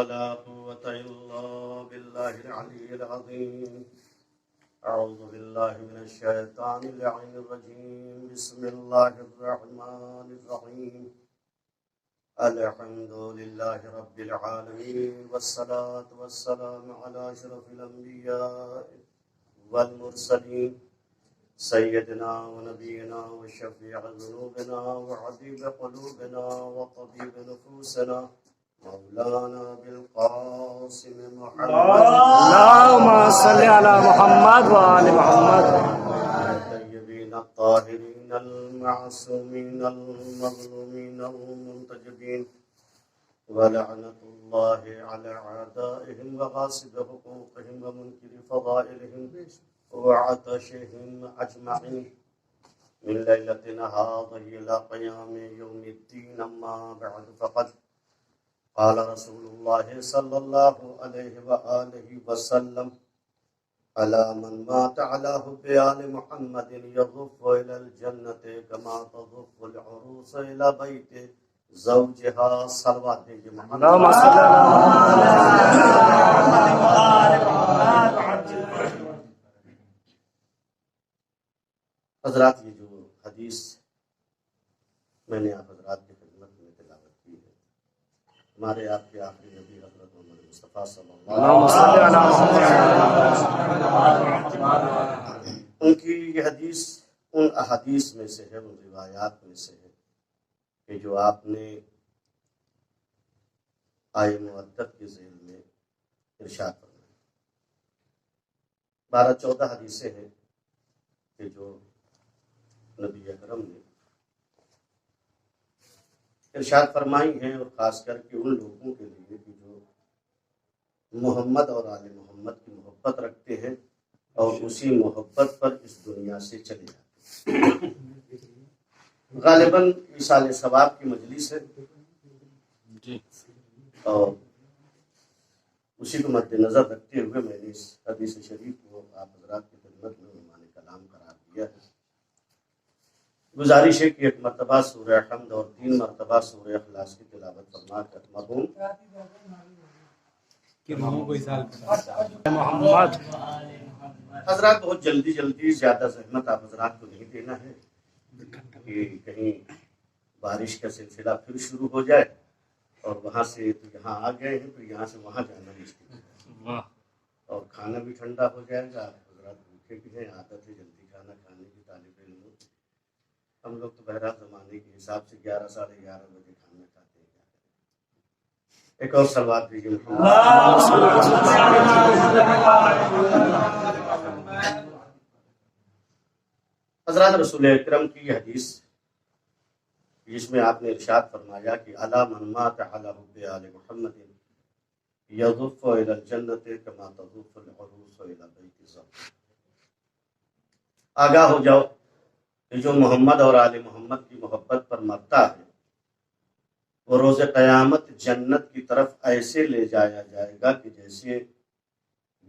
ولا قوة إلا بالله العلي العظيم. أعوذ بالله من الشيطان اللعين الرجيم. بسم الله الرحمن الرحيم. الحمد لله رب العالمين، والصلاة والسلام على أشرف الأنبياء والمرسلين، سيدنا ونبينا وشفيع ذنوبنا وحبيب قلوبنا وطبيب نفوسنا مولانا بالقاسم محمد. اللهم صل على محمد وآل محمد. الطيبين الطاهرين المعصومين المظلومين المنتجبين، ولعنة الله على أعدائهم وغاصب حقوقهم ومنكر فضائلهم وعطشهم أجمعين من ليلتنا هذه إلى قيام يوم الدين. أما بعد، فقد قال رسول الله صلى الله عليه وآله وسلم: على من مات على حب آل محمد يضف إلى الجنة كما تضف العروس إلى بيت زوجها. صلوات محمد. اللهم صل على حضرات، یہ جو حدیث میں نے آپ حضرات کی خدمت میں تلاوت کی ہے، ہمارے آپ کے آخری نبی حضرت محمد مصطفیٰ صلی اللہ علیہ وسلم ان کی یہ حدیث ان احادیث میں سے ہے، ان روایات میں سے ہے کہ جو آپ نے آئے مودت کے ذیل میں ارشاد فرمایا. 12-14 حدیثیں ہیں کہ جو نبی اکرم نے ارشاد فرمائی ہیں، اور خاص کر کے ان لوگوں کے لیے کہ جو محمد اور آل محمد کی محبت رکھتے ہیں اور اسی محبت پر اس دنیا سے چلے جاتے ہیں. غالباً ایصال ثواب کی مجلس ہے اور اسی کو مد نظر رکھتے ہوئے میں نے اس حدیث شریف کو آپ حضرات کی خدمت میں عنوان کلام قرار دیا ہے. گزارش ہے کہ ایک مرتبہ سورہ حمد اور 3 مرتبہ سورہ اخلاص کی تلاوت فرما کر مرحوم محمد. حضرات بہت جلدی زیادہ زحمت آپ حضرات کو نہیں دینا ہے کہ کہیں بارش کا سلسلہ پھر شروع ہو جائے اور وہاں سے تو یہاں آ گئے ہیں تو یہاں سے وہاں جانا مشکل ہے اور کھانا بھی ٹھنڈا ہو جائے گا. آپ حضرات بھوکے بھی ہیں، عادت ہے جلدی کھانا کھانے کی طالب علم. ہم لوگ تو بہرحال زمانے کے حساب سے 11-11:30 بجے کھانا کھاتے ہیں. ایک اور سلوات دیجیے. حضرات، رسول اکرم کی یہ حدیث جس میں آپ نے ارشاد فرمایا کہ علی من مات علی حب آل محمد یضف الی الجنۃ کما تضف العروس الی بیت الزوج. آگاہ ہو جاؤ کہ جو محمد اور آل محمد کی محبت پر مرتا ہے وہ روز قیامت جنت کی طرف ایسے لے جایا جائے گا کہ جیسے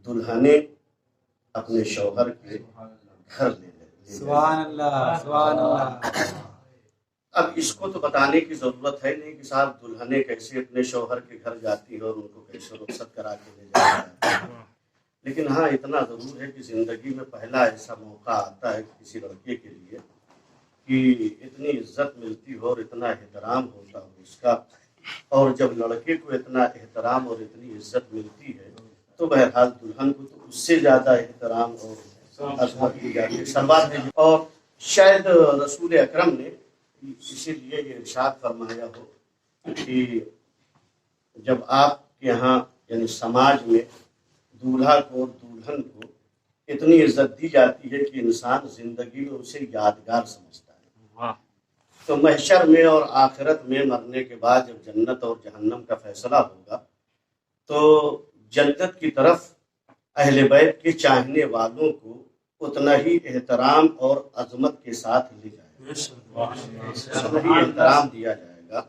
دلہنیں اپنے شوہر کے گھر لے لے. سبحان اللہ، سبحان اللہ. اب اس کو تو بتانے کی ضرورت ہے نہیں کہ صاحب دلہنیں کیسے اپنے شوہر کے گھر جاتی ہیں اور ان کو کیسے رخصت کرا کے لے جایا جاتا ہے. لیکن ہاں اتنا ضرور ہے کہ زندگی میں پہلا ایسا موقع آتا ہے کسی لڑکے کے لیے کہ اتنی عزت ملتی ہو اور اتنا احترام ہوتا ہو اس کا، اور جب لڑکے کو اتنا احترام اور اتنی عزت ملتی ہے تو بہرحال دلہن کو تو اس سے زیادہ احترام اور عظمت دی جاتی ہے. سلوات ہے. اور شاید رسول اکرم نے اسی لیے یہ ارشاد فرمایا ہو کہ جب آپ کے یہاں یعنی سماج میں دولہا کو اور دلہن کو اتنی عزت دی جاتی ہے کہ انسان زندگی میں اسے یادگار سمجھتا ہے، تو محشر میں اور آخرت میں مرنے کے بعد جب جنت اور جہنم کا فیصلہ ہوگا تو جنت کی طرف اہل بیت کے چاہنے والوں کو اتنا ہی احترام اور عظمت کے ساتھ لے جائے گا، اتنا ہی احترام دیا جائے گا.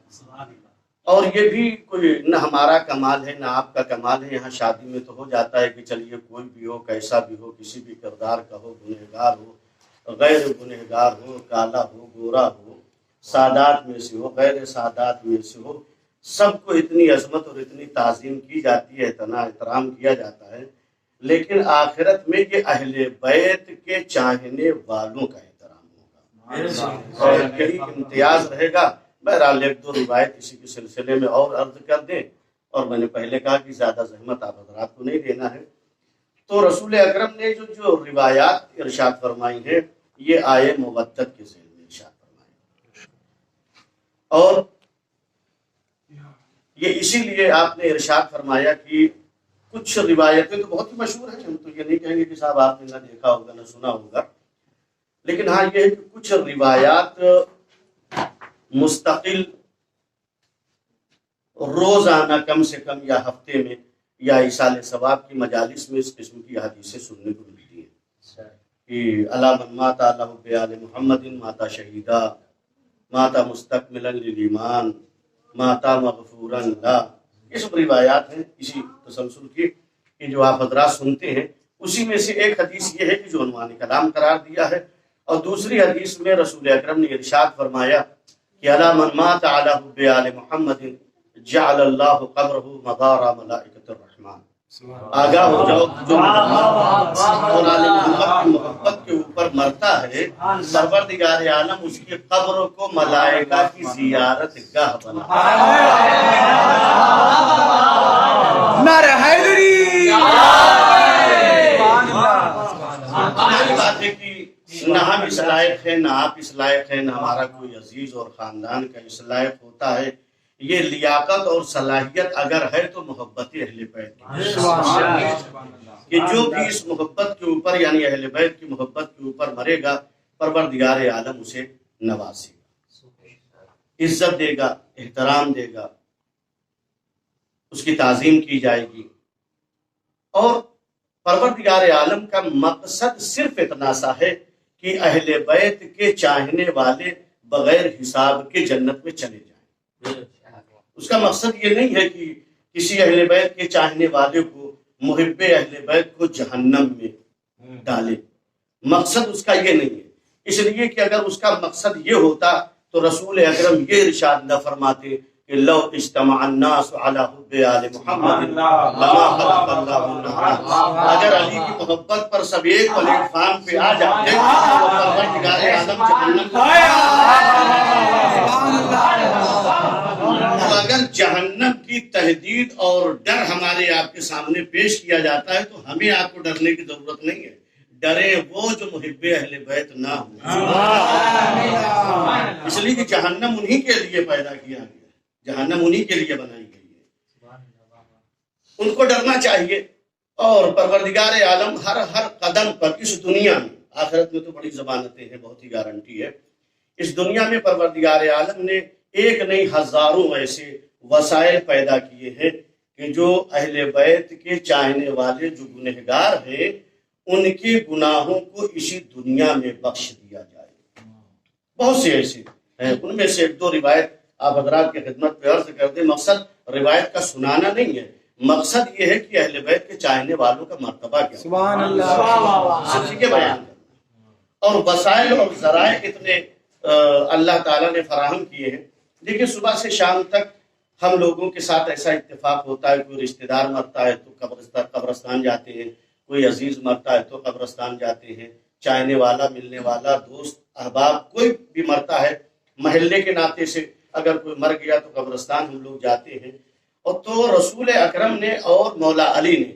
اور یہ بھی کوئی نہ ہمارا کمال ہے نہ آپ کا کمال ہے. یہاں شادی میں تو ہو جاتا ہے کہ چلیے کوئی بھی ہو، کیسا بھی ہو، کسی بھی کردار کا ہو، گنہگار ہو، غیر گنہگار ہو، کالا ہو، گورا ہو، سادات میں سے ہو، غیر سادات میں سے ہو، سب کو اتنی عظمت اور اتنی تعظیم کی جاتی ہے، اتنا احترام کیا جاتا ہے، لیکن آخرت میں یہ اہل بیت کے چاہنے والوں کا احترام ہوگا اور یہی امتیاز رہے گا۔ بہرحال ایک دو روایت اسی کے سلسلے میں اور عرض کر دیں، اور میں نے پہلے کہا کہ زیادہ زحمت آپ حضرات کو نہیں دینا ہے۔ تو رسول اکرم نے جو روایات ارشاد فرمائی ہیں یہ آئے مودت کے ذیل میں ارشاد فرمائی، اور یہ اسی لیے آپ نے ارشاد فرمایا کہ کچھ روایتیں تو بہت ہی مشہور ہیں، ہم تو یہ نہیں کہیں گے کہ صاحب آپ نے نہ دیکھا ہوگا نہ سنا ہوگا، لیکن ہاں یہ ہے کہ کچھ روایات مستقل روزانہ کم سے کم یا ہفتے میں یا ایصال ثواب کی مجالس میں اس قسم کی حدیثیں سننے کو ملتی ہیں کہ الا من مات له بآل محمد مات شہیدا مات مستکملا للایمان مات مغفورا لا۔ یہ سب روایات ہیں اسی تسلسل کی کہ جو آپ حضرات سنتے ہیں۔ اسی میں سے ایک حدیث یہ ہے کہ جو عنوان کلام قرار دیا ہے، اور دوسری حدیث میں رسول اکرم نے ارشاد فرمایا کہ الا من مات علی حب آل محمد جعل اللہ قبرہ مغارا ملائکۃ الرحمن۔ آگاہ ہو جاؤ جو اور آل محمد کی محبت کے اوپر مرتا ہے، پروردگار عالم اس کی قبر کو ملائکہ کی زیارت گاہ بنا۔ نعرہ حیدری، ہماری بات ہے کہ نہ ہم اس لائق ہیں، نہ آپ اس لائق ہیں، نہ ہمارا کوئی عزیز اور خاندان کا اس لائق ہوتا ہے۔ یہ لیاقت اور صلاحیت اگر ہے تو محبت اہل بیت کہ جو بھی اس محبت کے اوپر یعنی اہل بیت کی محبت کے اوپر مرے گا، پروردگار عالم اسے نوازے گا، عزت دے گا، احترام دے گا، اس کی تعظیم کی جائے گی۔ اور پروردگار عالم کا مقصد صرف اتنا سا ہے کہ اہل بیت کے چاہنے والے بغیر حساب کے جنت میں چلے جائیں۔ اس کا مقصد یہ نہیں ہے کہ کسی اہل بیت کے چاہنے والے کو، محب اہل بیت کو جہنم میں ڈالے، مقصد اس کا یہ نہیں ہے۔ اس لیے کہ اگر اس کا مقصد یہ ہوتا تو رسول اکرم یہ ارشاد نہ فرماتے کہ لو اجتمع الناس علی حب آل محمد لما خلق اللہ النار۔ اگر علی کی محبت پر سب ایک پلیٹ فارم پہ آ جاتے تو پروردگار عالم جہنم اگر جہنم کی تہدید اور ڈر ہمارے آپ کے سامنے پیش کیا جاتا ہے تو ہمیں آپ کو ڈرنے کی ضرورت نہیں ہے۔ ڈرے وہ جو محب اہل بیت نہ ہو، اس لیے کہ جہنم انہی کے لیے پیدا کیا گیا، جہنم انہی کے لیے بنائی گئی ہے، ان کو ڈرنا چاہیے۔ اور پروردگار عالم ہر قدم پر اس دنیا میں، آخرت میں تو بڑی ضمانتیں ہیں، بہت ہی گارنٹی ہے، اس دنیا میں پروردگار عالم نے ایک نہیں ہزاروں ایسے وسائل پیدا کیے ہیں کہ جو اہل بیت کے چاہنے والے جو گنہگار ہیں ان کے گناہوں کو اسی دنیا میں بخش دیا جائے۔ بہت سے ایسے ہیں، ان میں سے ایک دو روایت آپ حضرات کی خدمت پہ عرض کر دیں۔ مقصد روایت کا سنانا نہیں ہے، مقصد یہ ہے کہ اہل بیت کے چاہنے والوں کا مرتبہ کیا، سبحان اللہ، سچی کے بیان کرنا۔ اور وسائل اور ذرائع اتنے اللہ تعالیٰ نے فراہم کیے ہیں۔ دیکھیں صبح سے شام تک ہم لوگوں کے ساتھ ایسا اتفاق ہوتا ہے، کوئی رشتہ دار مرتا ہے تو قبرستان جاتے ہیں، کوئی عزیز مرتا ہے تو قبرستان جاتے ہیں، چاہنے والا، ملنے والا، دوست، احباب کوئی بھی مرتا ہے، محلے کے ناطے سے اگر کوئی مر گیا تو قبرستان ہم لوگ جاتے ہیں۔ اور تو رسول اکرم نے اور مولا علی نے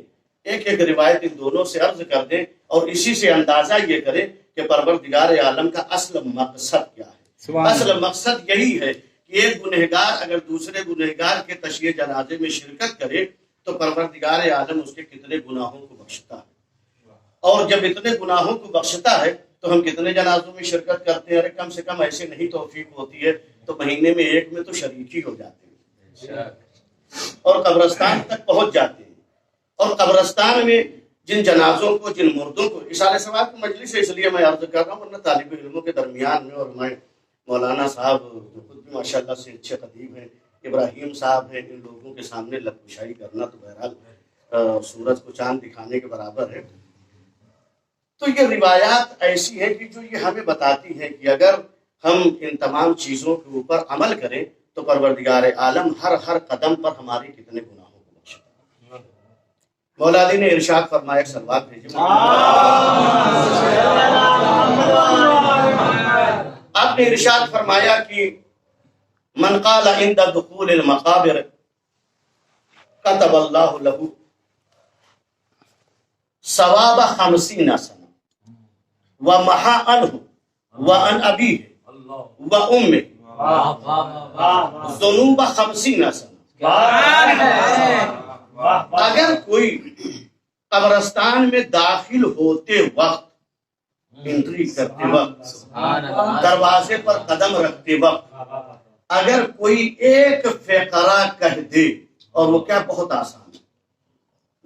ایک ایک روایت ان دونوں سے عرض کر دیں اور اسی سے اندازہ یہ کریں کہ پروردگار عالم کا اصل مقصد کیا ہے۔ اصل مقصد یہی ہے کہ ایک گنہگار اگر دوسرے گنہگار کے تشییع جنازے میں شرکت کرے تو پروردگار عالم اس کے کتنے گناہوں کو بخشتا ہے، اور جب اتنے گناہوں کو بخشتا ہے تو ہم کتنے جنازوں میں شرکت کرتے ہیں؟ ارے کم سے کم ایسے نہیں توفیق ہوتی ہے تو مہینے میں ایک میں تو شریک ہی ہو جاتے ہیں اور قبرستان تک پہنچ جاتے ہیں۔ اور قبرستان میں جن جنازوں کو، جن مردوں کو، اصالہ ثواب کی مجلس ہے اس لیے میں عرض کر رہا ہوں، ورنہ طالب علموں کے درمیان میں، اور میں مولانا صاحب جو خود بھی ماشاءاللہ سے اچھے خطیب ہیں، ابراہیم صاحب ہیں، ان لوگوں کے سامنے لب کشائی کرنا تو بہرحال سورج کو چاند دکھانے کے برابر ہے۔ تو یہ روایات ایسی ہیں کہ جو یہ ہمیں بتاتی ہیں کہ اگر ہم ان تمام چیزوں کے اوپر عمل کریں تو پروردگار عالم ہر قدم پر ہمارے کتنے گناہوں کو بخشے. مولا علی نے ارشاد فرمایا, سلوات بھیجے, آپ نے ارشاد فرمایا کہ من قال عند دخول المقابر كتب اللہ له ثواب 50 سنة ومحى عنه وعن أبيه وأمه ذنوب 50 سنة. اگر کوئی قبرستان میں داخل ہوتے وقت, انٹری کرتے وقت, دروازے پر قدم رکھتے وقت اگر کوئی ایک فقرہ کہہ دے, اور وہ کیا بہت آسان ہے,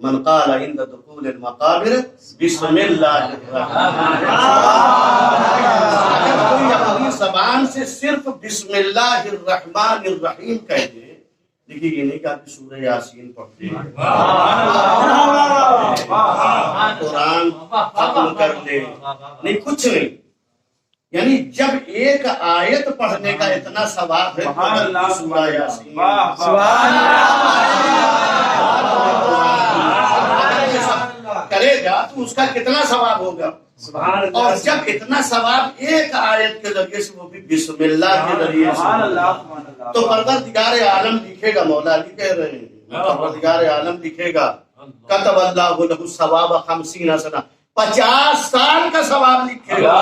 من قال عند دخول المقابر بسم اللہ الرحمن اگر کوئی اپنی زبان سے صرف بسم اللہ الرحمن الرحیم کہہ دے, دیکھیے یہ نہیں کہا کہ سورہ یاسین پڑھتے قرآن ختم کر لے, نہیں, کچھ نہیں. یعنی جب ایک آیت پڑھنے کا اتنا ثواب ہے سورہ یاسین کرے گا تو اس کا کتنا ثواب ہوگا. اور جب اتنا ثواب ایک آیت کے ذریعے سے, وہ بھی بسم اللہ کے ذریعے سے, تو پروردگار عالم لکھے گا, مولا علی کہہ رہے ہیں, پروردگار عالم لکھے گا کتب اللہ لہ ثواب 50 سنة, 50 سال کا ثواب لکھے گا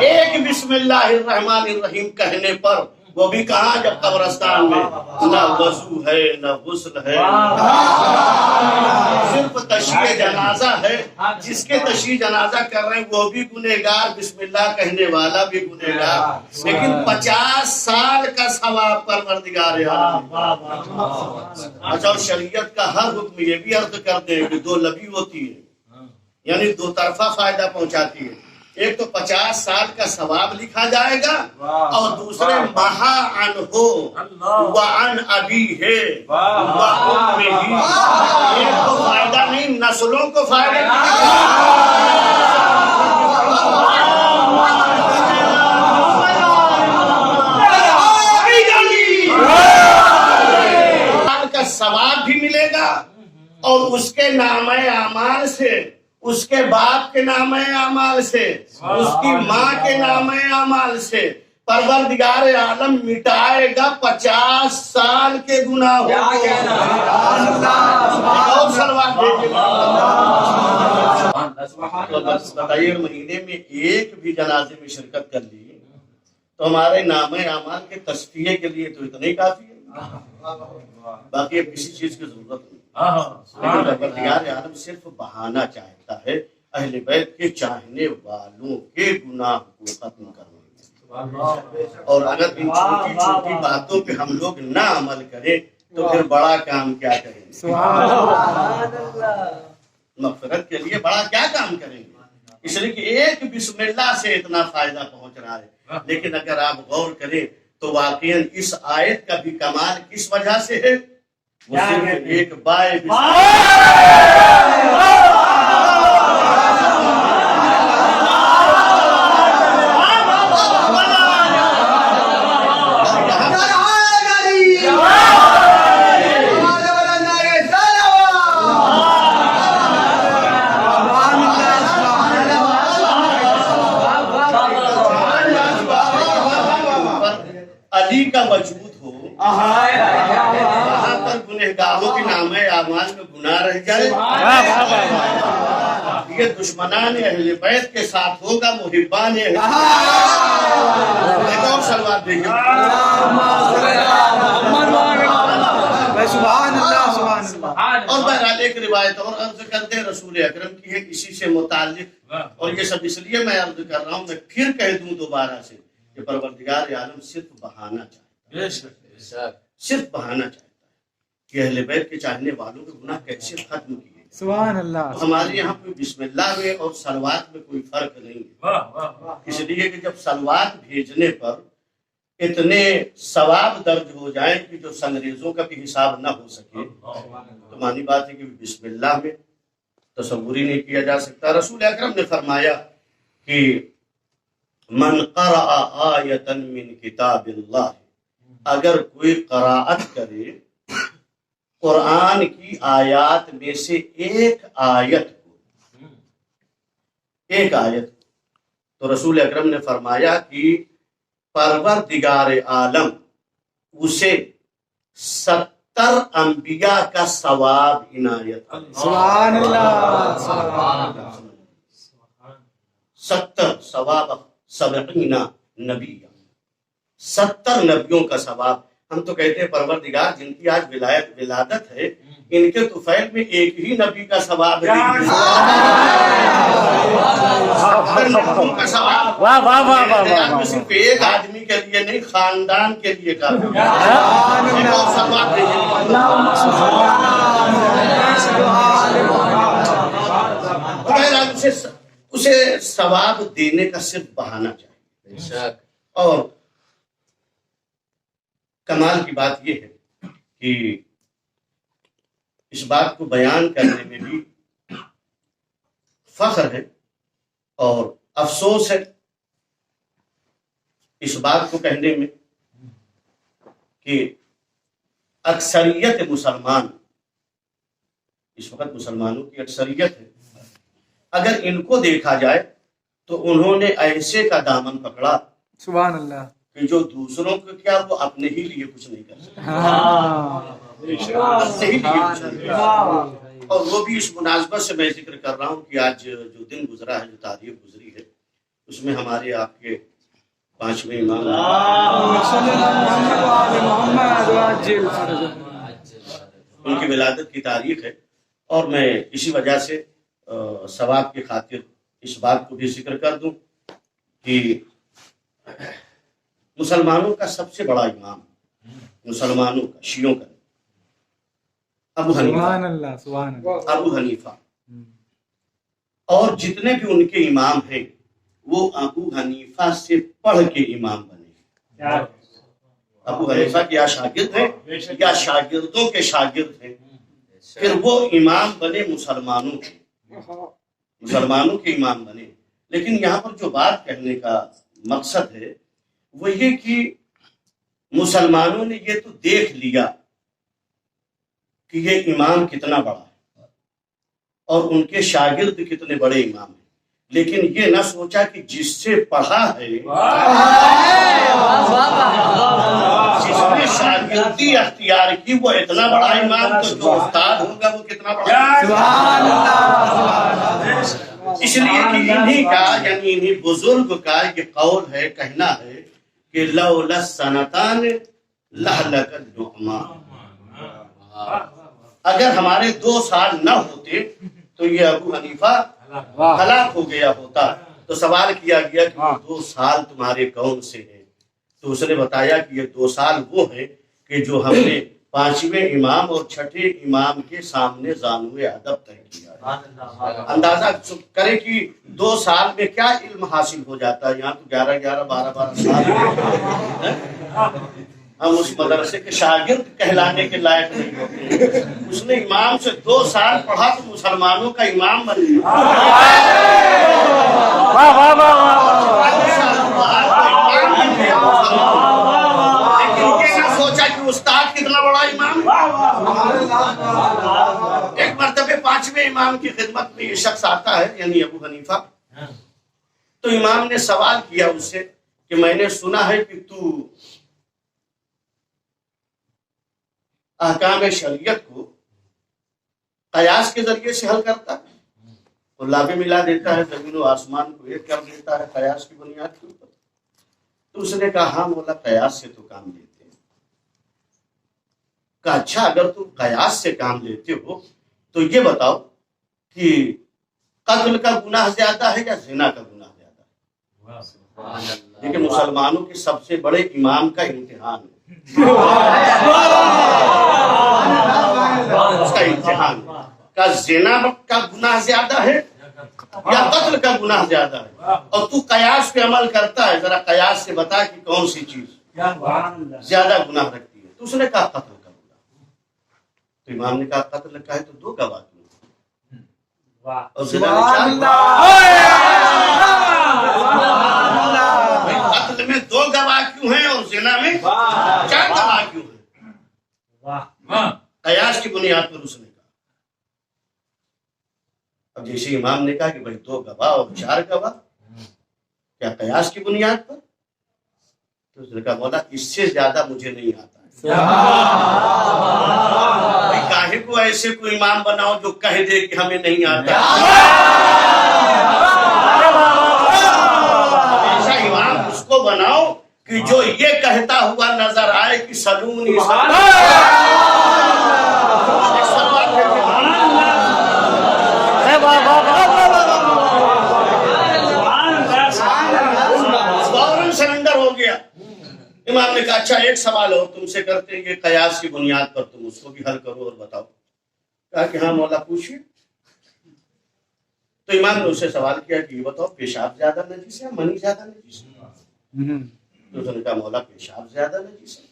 ایک بسم اللہ الرحمن الرحیم کہنے پر. وہ بھی کہاں, جب قبرستان میں نہ وضو ہے نہ غسل ہے, صرف تشییع جنازہ ہے. جس کے تشییع جنازہ کر رہے ہیں وہ بھی گنہگار, بسم اللہ کہنے والا بھی گنہگار, لیکن 50 سال کا ثواب پروردگار عالم. اچھا, اور شریعت کا ہر حکم یہ بھی عرض کر دیں کہ دو لبی ہوتی ہے, یعنی دو طرفہ فائدہ پہنچاتی ہے. ایک تو 50 سال کا ثواب لکھا جائے گا, اور دوسرے محا عنہ وعن ابیہ وامہ, ایک کو فائدہ نہیں, نسلوں کو فائدہ کا ثواب بھی ملے گا, اور اس کے نامہ اعمال سے, اس کے باپ کے نام اعمال سے, اس کی ماں کے نام اعمال سے پروردگار عالم مٹائے گا 50 سال کے گناہوں کو. بتائیے, مہینے میں ایک بھی جنازے میں شرکت کر لی تو ہمارے نام اعمال کے تصفیے کے لیے تو اتنا ہی کافی ہے, باقی اب کسی چیز کی ضرورت نہیں. لیکن پروردگار عالم صرف بہانہ چاہتا ہے اہل بیت کے چاہنے والوں کے گناہ کو ختم کرنے. اور اگر ان چھوٹی چھوٹی باتوں پہ ہم لوگ نہ عمل کریں تو پھر بڑا کام کیا کریں گے, مغفرت کے لیے بڑا کیا کام کریں گے. اس لیے کہ ایک بسم اللہ سے اتنا فائدہ پہنچ رہا ہے. لیکن اگر آپ غور کریں تو واقعاً اس آیت کا بھی کمال کس وجہ سے ہے, وہ صرف ایک بائے علی کا وجود ہو, وہاں پر گنہگاروں کے نام اعمال میں گناہ رہ جائے. یہ دشمنان اہل بیت کے ساتھ ہوگا, محبان اہل بیت. اور سلوات دیجیے. اور بہرحال ایک روایت اور عرض کرتے رسول اکرم کی ہے اسی سے متعلق, اور یہ سب اس لیے میں عرض کر رہا ہوں, میں پھر کہہ دوں دوبارہ سے کہ پروردگار عالم صرف بہانہ چاہتا ہے, صرف بہانہ چاہتا ہے کہ اہل بیت کے چاہنے والوں کے گناہ کیسے ختم کیے. سبحان اللہ. ہمارے یہاں کوئی بسم اللہ میں اور صلوات میں کوئی فرق نہیں ہے, اس لیے کہ جب صلوات بھیجنے پر اتنے ثواب درج ہو جائیں کہ جو سنگریزوں کا بھی حساب نہ ہو سکے, تو مانی بات ہے کہ بسم اللہ میں تصور ہی نہیں کیا جا سکتا. رسول اکرم نے فرمایا کہ من قرأ آیۃ من کتاب اللہ اگر کوئی قراءت کرے قرآن کی آیات میں سے ایک آیت تو رسول اکرم نے فرمایا کہ پروردگار عالم اسے 70 انبیاء کا ثواب عنایت کرے۔ سبحان اللہ 70 ثواب 70 نبی، 70 نبیوں کا ثواب۔ ہم تو کہتے ہیں پروردگار جن کی آج ولادت ہے ان کے طفیل میں ایک ہی نبی کا ثواب ہے، کا ثواب واہ واہ واہ واہ واہ صرف ایک آدمی کے لیے نہیں، خاندان کے لیے کافی ثواب اسے ثواب دینے کا صرف بہانہ چاہیے۔ اور کمال کی بات یہ ہے کہ اس بات کو بیان کرنے میں بھی فخر ہے اور افسوس ہے اس بات کو کہنے میں کہ اکثریت مسلمان، اس وقت مسلمانوں کی اکثریت ہے، اگر ان کو دیکھا جائے تو انہوں نے ایسے کا دامن پکڑا سبحان اللہ کہ جو دوسروں کو کیا وہ اپنے ہی لیے کچھ نہیں کر سکتے، اپنے ہی لیے کچھ نہیں کر سکتے۔ اور وہ بھی اس مناسبت سے میں ذکر کر رہا ہوں کہ آج جو دن گزرا ہے، جو تاریخ گزری ہے، اس میں ہمارے آپ کے 5ویں امام ان کی ولادت کی تاریخ ہے، اور میں اسی وجہ سے ثواب کی خاطر اس بات کو بھی ذکر کر دوں کہ مسلمانوں کا سب سے بڑا امام، مسلمانوں کا، شیعوں کا، ابو حنیفہ، اور جتنے بھی ان کے امام ہیں وہ ابو حنیفہ سے پڑھ کے امام بنے۔ ابو حنیفہ کے یا شاگرد ہیں یا شاگردوں کے شاگرد ہیں، پھر وہ امام بنے مسلمانوں کے امام بنے۔ لیکن یہاں پر جو بات کہنے کا مقصد ہے وہ یہ کہ مسلمانوں نے یہ تو دیکھ لیا کہ یہ امام کتنا بڑا ہے اور ان کے شاگرد کتنے بڑے امام ہیں، لیکن یہ نہ سوچا کہ جس سے پڑھا ہے، جس نے شاگردی اختیار کی، وہ اتنا بڑا امام، تو جو استاد ہوگا وہ کتنا بڑا۔ اس لیے کہ انہی کا، یعنی انہی بزرگ کا یہ قول ہے، کہنا ہے کہ لولا السنتان لہلک النعمان، اگر ہمارے 2 سال نہ ہوتے تو یہ ابو حنیفہ ہلاک ہو گیا ہوتا۔ تو سوال کیا گیا کہ وہ 2 سال تمہارے کون سے ہیں؟ تو اس نے بتایا کہ یہ 2 سال وہ ہیں کہ جو ہم نے 5ویں امام اور 6ٹھے امام کے سامنے زانوے ادب طے کیا۔ اندازہ کرے کہ 2 سال میں کیا علم حاصل ہو جاتا ہے۔ یہاں تو 11 12 سال ہم اس مدرسے کے شاگرد کہلانے کے لائق نہیں ہوتے۔ اس نے امام سے 2 سال پڑھا تو مسلمانوں کا امام بن گیا۔ لیکن یہ نہ سوچا کہ استاد کتنا بڑا امام ہے۔ ایک مرتبہ 5ویں امام کی خدمت میں یہ شخص آتا ہے، یعنی ابو حنیفہ، تو امام نے سوال کیا اس سے کہ میں نے سنا ہے کہ تو احکام شریعت کو قیاس کے ذریعے سے حل کرتا ہے، اور لابے ملا دیتا ہے، زمین و آسمان کو ایک کر دیتا ہے قیاس کی بنیاد کے اوپر۔ تو اس نے کہا ہاں مولا، قیاس سے تو کام لیتے ہیں۔ کہا اچھا، اگر تم قیاس سے کام لیتے ہو تو یہ بتاؤ کہ قتل کا گناہ زیادہ ہے یا زنا کا گناہ زیادہ ہے؟ لیکن مسلمانوں کے سب سے بڑے امام کا امتحان ہے، اس کا امتحان کا زنا کا گناہ زیادہ ہے یا قتل کا گناہ زیادہ ہے، اور تو قیاس پہ عمل کرتا ہے، ذرا قیاس سے بتا کہ کون سی چیز زیادہ گناہ رکھتی ہے۔ تو اس نے کہا قتل کا گناہ۔ تو امام نے کہا قتل کا ہے تو 2 گواہ کیوں؟ اور زنا نے 4 قتل میں 2 گواہ کیوں ہیں اور زنا میں میں 4 گواہ کیوں ہیں؟ قیاس کی بنیاد پر اس نے کہا. اب جیسے امام نے کہا کہ بھائی 2 گواہ اور 4 گواہ کیا قیاس کی بنیاد پر؟ تو اس نے کہا مولا اس سے زیادہ مجھے نہیں آتا ہے. کاہے کو ایسے کوئی امام بناؤ جو کہہ دے کہ ہمیں نہیں آتا. ایسا امام اس کو بناؤ کہ جو یہ کہتا ہوا نظر آئے کہ سلونی فوراً سرنڈر ہو گیا. امام نے کہا اچھا ایک سوال اور تم سے کرتے ہیں کہ قیاس کی بنیاد پر تم اس کو بھی حل کرو اور بتاؤ. کہا کہ ہاں مولا پوچھیے. تو امام نے اس سے سوال کیا کہ یہ بتاؤ پیشاب زیادہ نجیس ہے یا منی زیادہ نجیس ہے؟ تو اس نے کہا مولا پیشاب زیادہ نجیس ہے.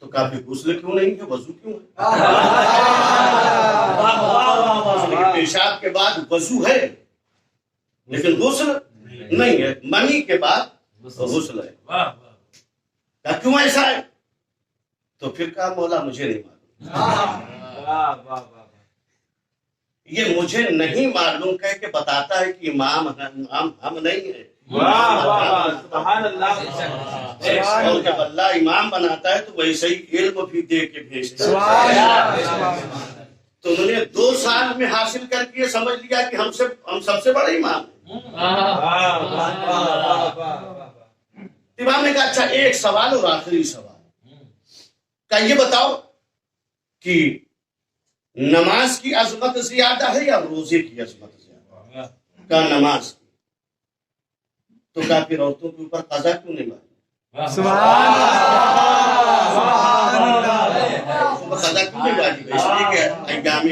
تو کہا پھر غسل کیوں نہیں ہے, وضو کیوں ہے؟ پیشاب کے بعد وضو ہے لیکن غسل نہیں ہے, منی کے بعد غسل ہے. کہا کیوں ایسا ہے؟ تو پھر کہا مولا مجھے نہیں معلوم. یہ مجھے نہیں معلوم کہہ کے بتاتا ہے کہ امام ہم نہیں ہیں. اور جب اللہ امام بناتا ہے تو ویسے ہی علم بھی دے کے بھیجتا ہے. تو انہوں نے 2 سال میں حاصل کر کے سمجھ لیا کہ ہم سب سے بڑے امام ہیں. امام نے کہا اچھا ایک سوال اور آخری سوال کا یہ بتاؤ کہ نماز کی عظمت زیادہ ہے یا روزے کی عظمت زیادہ ہے؟ کا نماز کی. تو کہا پھر عورتوں کے اوپر قضا کیوں نہیں مانی؟ قضا کیوں نہیں مانی؟ اس لیے کہ ایام,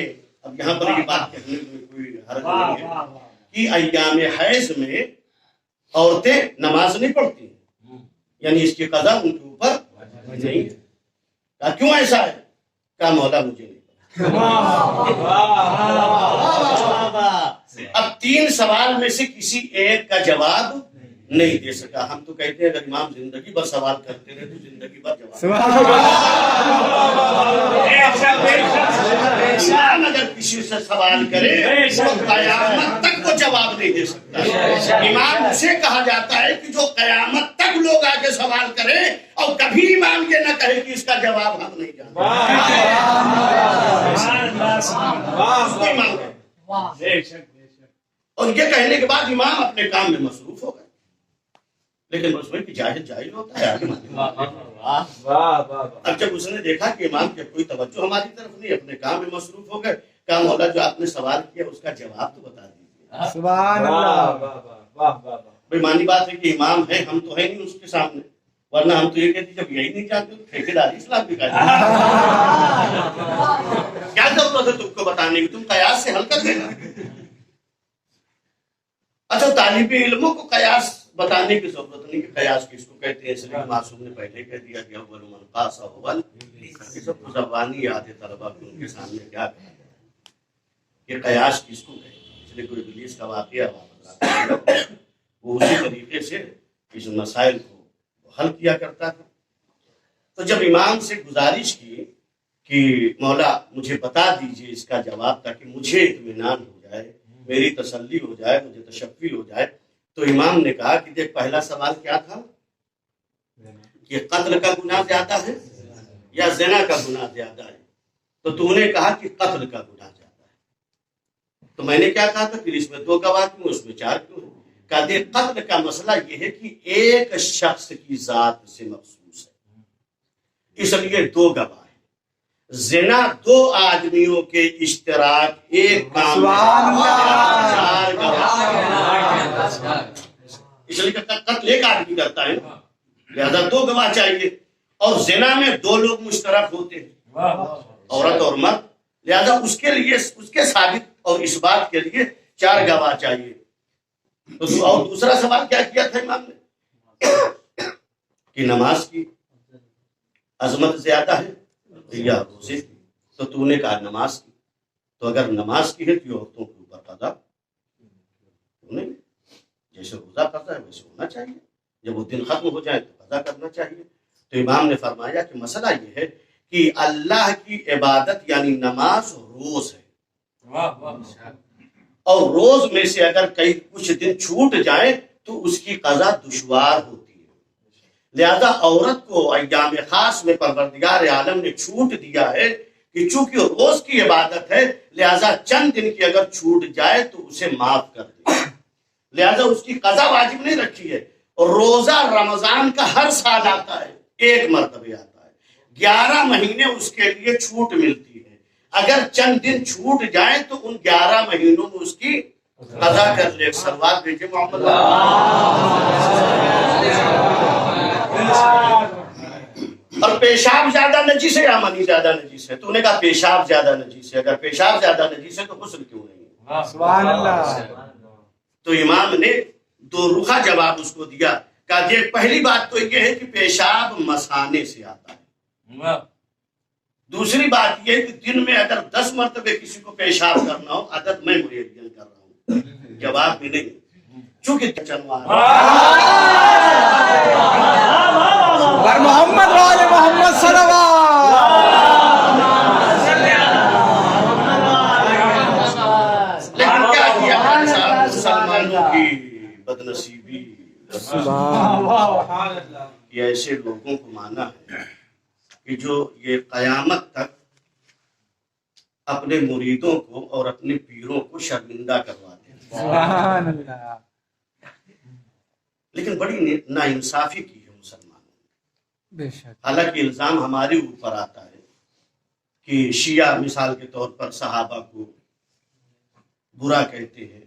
اب یہاں پر یہ بات کہنے میں کوئی حرج نہیں ہے کہ ایام حیض میں عورتیں نماز نہیں پڑھتی ہیں, یعنی اس کی قضا ان کے اوپر نہیں ہے. کہا کیوں ایسا ہے؟ کہا مولا مجھے نہیں. اب 3 سوال میں سے کسی ایک کا جواب نہیں دے سکا. ہم تو کہتے ہیں اگر امام زندگی بھر سوال کرتے رہے تو زندگی بھر جواب. امام اگر کسی سے سوال کرے تو قیامت تک وہ جواب نہیں دے سکتا. امام اسے کہا جاتا ہے کہ جو قیامت تک لوگ آگے سوال کریں اور کبھی امام یہ نہ کہے کہ اس کا جواب ہم نہیں جانتے. اور یہ کہنے کے بعد امام اپنے کام میں مصروف ہو گئے. لیکن اس میں جاہل ہوتا ہے آگے. اب جب اس نے دیکھا کہ امام کی کوئی توجہ ہماری طرف نہیں, اپنے کام میں مصروف ہو گئے, کہا مولا جو آپ نے سوال کیا اس کا جواب تو بتا دیجیے. سبحان اللہ. بھائی مانی بات ہے کہ امام ہے, ہم تو ہے نہیں اس کے سامنے, ورنہ ہم تو یہ کہتے جب یہی نہیں جانتے تو ٹھیکیداری اسلام بھی کہتے. کیا ضرورت ہے تم کو بتانے کی, تم قیاس سے حل کر دینا. اچھا طالب علموں کو قیاس بتانے کی ضرورت نہیں کہ قیاس کس کو کہتے ہیں, اس لیے معصوم نے پہلے کہہ دیا کہ اول من قاس اول. یہ سب کو زبانی یاد ہے طلبا کو, ان کے سامنے کیا کہا کہ قیاس کس کو کہتے ہیں. اس لیے کوئی ابلیس کا واقعہ وہ اسی طریقے سے اس مسائل کو حل کیا کرتا تھا. تو جب امام سے گزارش کی کہ مولا مجھے بتا دیجئے اس کا جواب تاکہ مجھے اطمینان ہو جائے, میری تسلی ہو جائے, مجھے تشفی ہو جائے, تو امام نے کہا کہ دیکھ پہلا سوال کیا تھا کہ قتل کا گناہ زیادہ ہے یا زنا کا گناہ زیادہ ہے؟ تو تو نے کہا کہ قتل کا گناہ زیادہ ہے. تو میں نے کیا کہا تھا پھر اس میں 2 گواہ کیوں, اس میں 4 کیوں؟ کہا دیکھ قتل کا مسئلہ یہ ہے کہ ایک شخص کی ذات سے مخصوص ہے, اس لیے 2 گواہ. زنا 2 آدمیوں کے اشتراک ایک کام میں 4 گواہ. اس لیے قتل ایک آدمی کرتا ہے, لہذا 2 گواہ چاہیے. اور زنا میں 2 لوگ مشترک ہوتے ہیں, عورت اور مرد, لہذا اس کے لیے اس کے ثابت اور اس بات کے لیے 4 گواہ چاہیے. اور دوسرا سوال کیا کیا تھا امام نے کہ نماز کی عظمت زیادہ ہے یا روزے کی؟ تو تو نے کہا نماز کی. تو اگر نماز کی ہے تو عورتوں کے اوپر قضا نہیں, جیسے روزہ قضا ہے ویسے ہونا چاہیے. جب وہ دن ختم ہو جائے تو قضا کرنا چاہیے. تو امام نے فرمایا کہ مسئلہ یہ ہے کہ اللہ کی عبادت یعنی نماز روز ہے، اور روز میں سے اگر کچھ دن چھوٹ جائے تو اس کی قضا دشوار ہوتی ہے، لہذا عورت کو ایام خاص میں پروردگار عالم نے چھوٹ دیا ہے کہ چونکہ روز کی عبادت ہے لہذا چند دن کی اگر چھوٹ جائے تو اسے معاف کر دے، لہذا اس کی قضا واجب نہیں رکھی ہے۔ اور روزہ رمضان کا ہر سال آتا ہے، ایک مرتبہ آتا ہے، 11 مہینے اس کے لیے چھوٹ ملتی ہے، اگر چند دن چھوٹ جائیں تو ان 11 مہینوں میں اس کی قضا کر لے۔ سلوات بھیجے محمد۔ اور پیشاب زیادہ نجیس ہے یا منی زیادہ نجیس ہے؟ تو انہوں نے کہا پیشاب زیادہ نجیس ہے، اگر پیشاب زیادہ نجیس ہے تو غسل کیوں نہیں؟ سبحان اللہ۔ تو امام نے دو رخا جواب اس کو دیا، کہا کہ پہلی بات تو یہ ہے کہ پیشاب مثانے سے آتا ہے، دوسری بات یہ کہ دن میں اگر 10 مرتبہ کسی کو پیشاب کرنا ہو، عدد میں معین کر رہا ہوں، جواب بھی نہیں، چونکہ محمد وآل محمد صلوات۔ لیکن کیا کیا مسلمانوں کی بدنصیبی کہ ایسے لوگوں کو مانا ہے کہ جو یہ قیامت تک اپنے مریدوں کو اور اپنے پیروں کو شرمندہ کرواتے ہیں، سبحان اللہ۔ لیکن بڑی ناانصافی کی ہے مسلمانوں نے۔ بے شک۔ حالانکہ الزام ہمارے اوپر آتا ہے کہ شیعہ مثال کے طور پر صحابہ کو برا کہتے ہیں،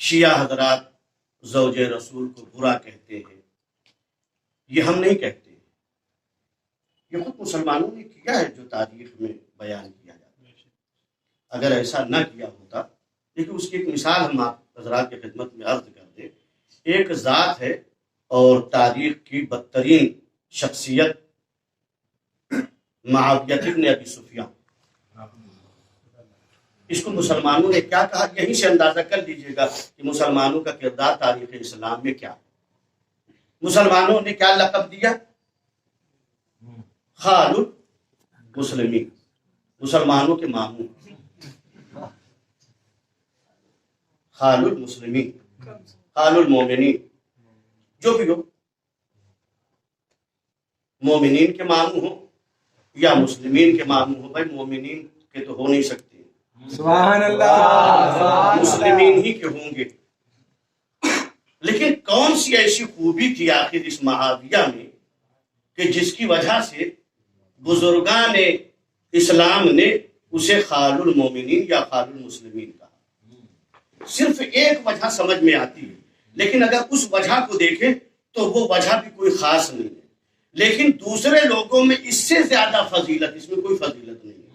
شیعہ حضرات زوج رسول کو برا کہتے ہیں، یہ ہم نہیں کہتے، یہ خود مسلمانوں نے کیا ہے جو تاریخ میں بیان کیا جاتا ہے۔ اگر ایسا نہ کیا ہوتا، لیکن اس کی ایک مثال ہم آپ حضرات کی خدمت میں عرض کر دیں۔ ایک ذات ہے اور تاریخ کی بدترین شخصیت معاویہ بن ابی سفیان، اس کو مسلمانوں نے کیا کہا، یہیں سے اندازہ کر لیجئے گا کہ مسلمانوں کا کردار تاریخ اسلام میں کیا ہے۔ مسلمانوں نے کیا لقب دیا؟ خال المسلمین، مسلمانوں کے ماموں، خال المسلمین، خال المومنین، جو بھی ہو، مومنین کے ماموں ہو یا مسلمین کے ماموں ہو، بھائی مومنین کے تو ہو نہیں سکتے، سبحان اللہ۔ مسلمین ہی کے ہوں گے۔ لیکن کون سی ایسی خوبی تھی آخر اس معاویہ میں کہ جس کی وجہ سے بزرگان اسلام نے اسے خال المومنین یا خال المسلمین کہا؟ صرف ایک وجہ سمجھ میں آتی ہے، لیکن اگر اس وجہ کو دیکھیں تو وہ وجہ بھی کوئی خاص نہیں ہے، لیکن دوسرے لوگوں میں اس سے زیادہ فضیلت، اس میں کوئی فضیلت نہیں ہے،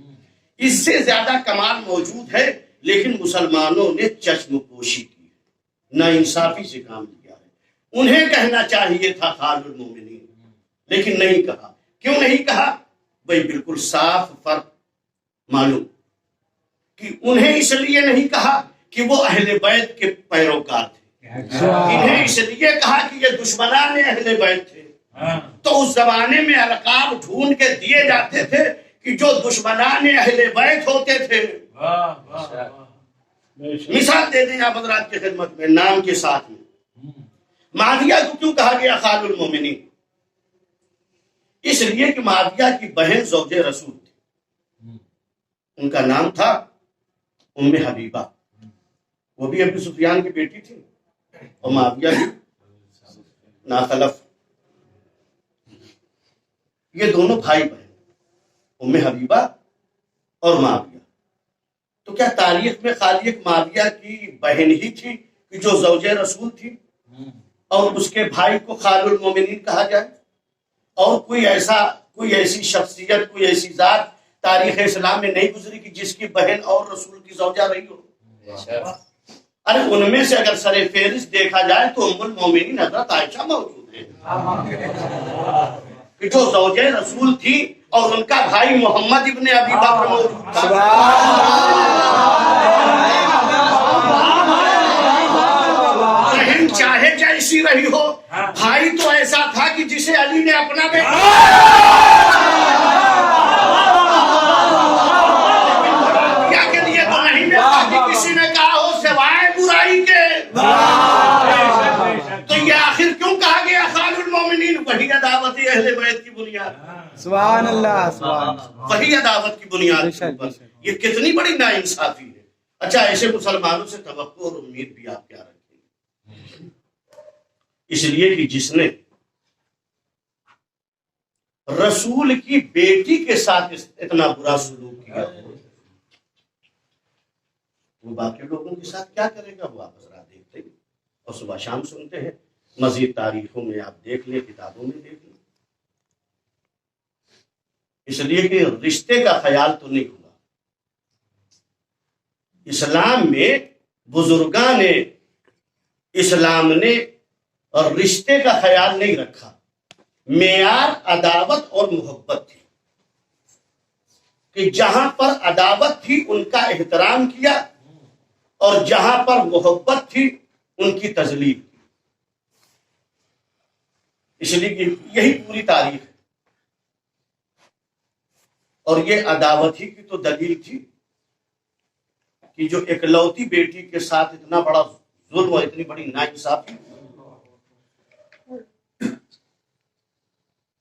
اس سے زیادہ کمال موجود ہے، لیکن مسلمانوں نے چشم پوشی کی ہے، ناانصافی سے کام کیا ہے۔ انہیں کہنا چاہیے تھا خال المومنین، لیکن نہیں کہا۔ کیوں نہیں کہا؟ بھائی بالکل صاف فرق معلوم کہ انہیں اس لیے نہیں کہا کہ وہ اہل بیت کے پیروکار تھے، انہیں اس لیے کہا کہ یہ دشمنان اہل بیت تھے۔ تو اس زمانے میں القاب ڈھونڈ کے دیے جاتے تھے کہ جو دشمنان اہل بیت ہوتے تھے۔ مثال دے دیں آپ حضرات کی خدمت میں نام کے ساتھ میں، معاویہ کو کیوں کہا گیا خال المومنین؟ اس لیے کہ معاویہ کی بہن زوج رسول تھی، ان کا نام تھا ام حبیبہ، وہ بھی ابو سفیان کی بیٹی تھی اور معاویہ بھی ناخلف، یہ دونوں بھائی بہن ام حبیبہ اور معاویہ۔ تو کیا تاریخ میں خالی ایک معاویہ کی بہن ہی تھی کہ جو زوج رسول تھی اور اس کے بھائی کو خال المومنین کہا جائے؟ اور کوئی ایسی شخصیت، کوئی ایسی ذات تاریخ اسلام میں نہیں گزری کہ جس کی بہن اور رسول کی زوجہ رہی ہو؟ ارے ان میں سے اگر سر فہرست دیکھا جائے تو ام المومنین حضرت عائشہ موجود ہے کہ جو زوج رسول تھی، اور ان کا بھائی محمد ابن ابی بکر موجود تھا۔ بہن چاہے جیسی رہی ہو بھائی تو ایسا تھا کہ جسے علی نے اپنا بیٹا کے لیے تو نہیں ملتا کہ کسی نے کہا ہو سوائے برائی کے. تو یہ آخر کیوں کہا گیا خال المومنین؟ وہی عداوت اہل بیت کی بنیاد, سبحان اللہ, سبحان وہی عداوت کی بنیاد کے اوپر. یہ کتنی بڑی ناانصافی ہے. اچھا ایسے مسلمانوں سے توقع اور امید بھی آپ کیا رکھیں گے؟ اس لیے کہ جس نے رسول کی بیٹی کے ساتھ اتنا برا سلوک کیا وہ باقی لوگوں کے ساتھ کیا کرے گا؟ وہ آپ حضرات دیکھتے ہیں اور صبح شام سنتے ہیں. مزید تاریخوں میں آپ دیکھ لیں, کتابوں میں دیکھ لیں. اس لیے کہ رشتے کا خیال تو نہیں ہوا. اسلام میں بزرگان اسلام نے اور رشتے کا خیال نہیں رکھا. معیار عداوت اور محبت تھی کہ جہاں پر عداوت تھی ان کا احترام کیا اور جہاں پر محبت تھی ان کی تذلیل کی. اس لیے کہ یہی پوری تاریخ ہے. اور یہ عداوت ہی کی تو دلیل تھی کہ جو اکلوتی بیٹی کے ساتھ اتنا بڑا ظلم اور اتنی بڑی ناانصافی,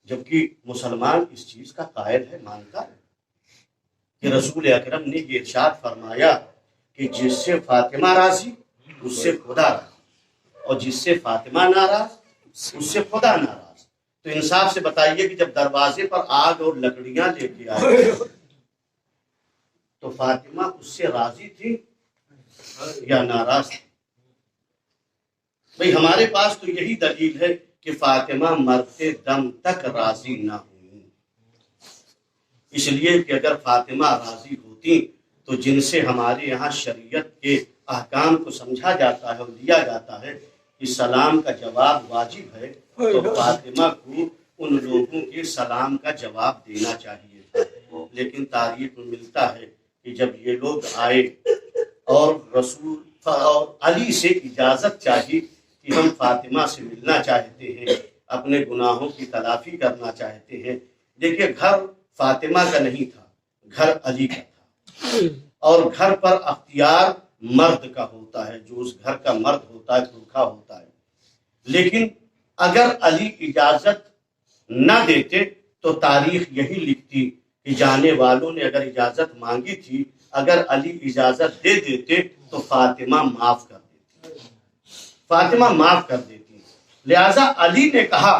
جبکہ مسلمان اس چیز کا قائل ہے, مانتا ہے کہ رسول اکرم نے یہ ارشاد فرمایا کہ جس سے فاطمہ راضی اس سے خدا راضی, اور جس سے فاطمہ ناراض اس سے خدا ناراض. تو انصاف سے بتائیے کہ جب دروازے پر آگ اور لکڑیاں لے کے آئے تو فاطمہ اس سے راضی تھی یا ناراض تھی؟ بھئی ہمارے پاس تو یہی دلیل ہے کہ فاطمہ مرتے دم تک راضی نہ ہوئی. اس لیے کہ اگر فاطمہ راضی ہوتی تو جن سے ہمارے یہاں شریعت کے احکام کو سمجھا جاتا ہے اور دیا جاتا ہے کہ سلام کا جواب واجب ہے, تو فاطمہ کو ان لوگوں کے سلام کا جواب دینا چاہیے تھا. لیکن تاریخ میں ملتا ہے کہ جب یہ لوگ آئے اور رسول اور علی سے اجازت چاہی کہ ہم فاطمہ سے ملنا چاہتے ہیں, اپنے گناہوں کی تلافی کرنا چاہتے ہیں. دیکھیے گھر فاطمہ کا نہیں تھا, گھر علی کا تھا, اور گھر پر اختیار مرد کا ہوتا ہے. جو اس گھر کا مرد ہوتا ہے پرکھا ہوتا ہے. لیکن اگر علی اجازت نہ دیتے تو تاریخ یہی لکھتی کہ جانے والوں نے اگر اجازت مانگی تھی, اگر علی اجازت دے دیتے تو فاطمہ معاف کر دیتی, فاطمہ معاف کر دیتی. لہذا علی نے کہا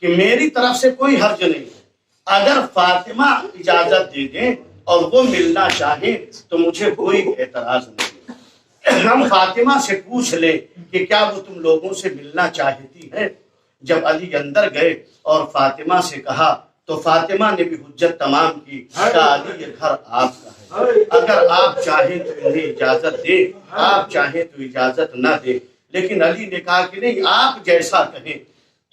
کہ میری طرف سے کوئی حرج نہیں ہے, اگر فاطمہ اجازت دے دیں اور وہ ملنا چاہیں تو مجھے کوئی اعتراض نہیں. ہم فاطمہ سے پوچھ لیں کہ کیا وہ تم لوگوں سے ملنا چاہتی ہے. جب علی اندر گئے اور فاطمہ سے کہا تو فاطمہ نے بھی حجت تمام کی, کہا علی یہ گھر آپ کا ہے, اگر آپ چاہیں تو انہیں اجازت دیں, آپ چاہیں تو اجازت نہ دیں. لیکن علی نے کہا کہ نہیں, آپ جیسا کہیں.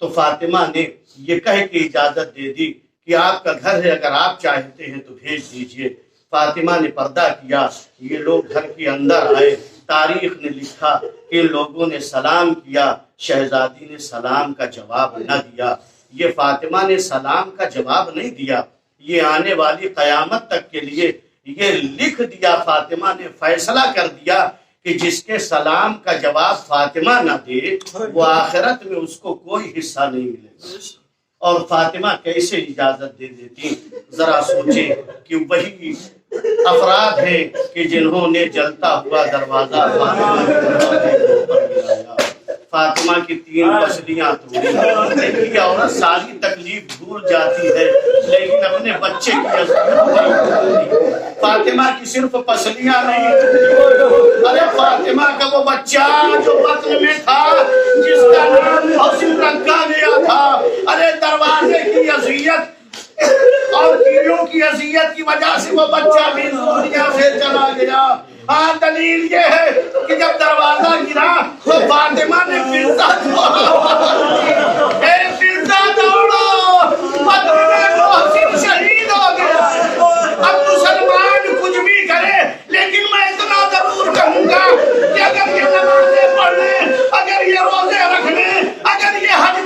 تو فاطمہ نے یہ کہہ کے اجازت دے دی کہ آپ کا گھر ہے, اگر آپ چاہتے ہیں تو بھیج دیجئے. فاطمہ نے پردہ کیا, یہ لوگ گھر کے اندر آئے. تاریخ نے لکھا کہ لوگوں نے سلام کیا, شہزادی نے سلام کا جواب نہ دیا. یہ فاطمہ نے سلام کا جواب نہیں دیا, یہ آنے والی قیامت تک کے لیے یہ لکھ دیا, فاطمہ نے فیصلہ کر دیا کہ جس کے سلام کا جواب فاطمہ نہ دے وہ آخرت میں اس کو کوئی حصہ نہیں ملے گا. اور فاطمہ کیسے اجازت دے دیتی؟ ذرا سوچیں کہ وہی افراد ہیں کہ جنہوں نے جلتا ہوا دروازہ فاطمہ کی 3 پسلیاں توڑی. یہ عورت ساری تکلیف بھول جاتی ہے لیکن اپنے بچے کی عزت. فاطمہ کی صرف پسلیاں نہیں, ارے فاطمہ کا وہ بچہ جو بطن میں تھا جس کا نام حسن رکھا گیا تھا, ارے دروازے کی اذیت اور کیڑوں کی اذیت کی وجہ سے وہ بچہ بھی دنیا سے چلا گیا. ہاں دلیل یہ ہے کہ جب دروازہ گرا تو فاطمہ نے فضا دوڑو, محسن شہید ہو گیا. اب مسلمان کچھ بھی کرے لیکن میں اتنا ضرور کہوں گا کہ اگر یہ نمازیں پڑھ لیں, اگر یہ روزے رکھ لیں, اگر یہ حج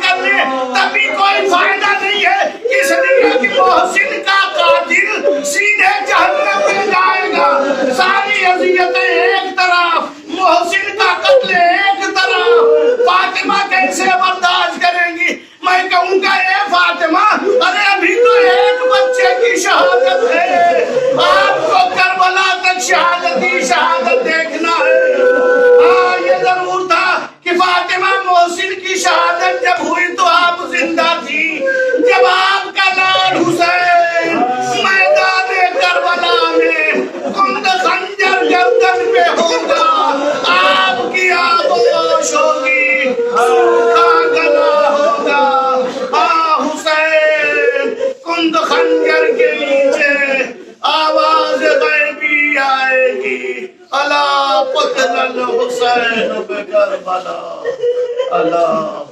حسین بے کربلا اللہ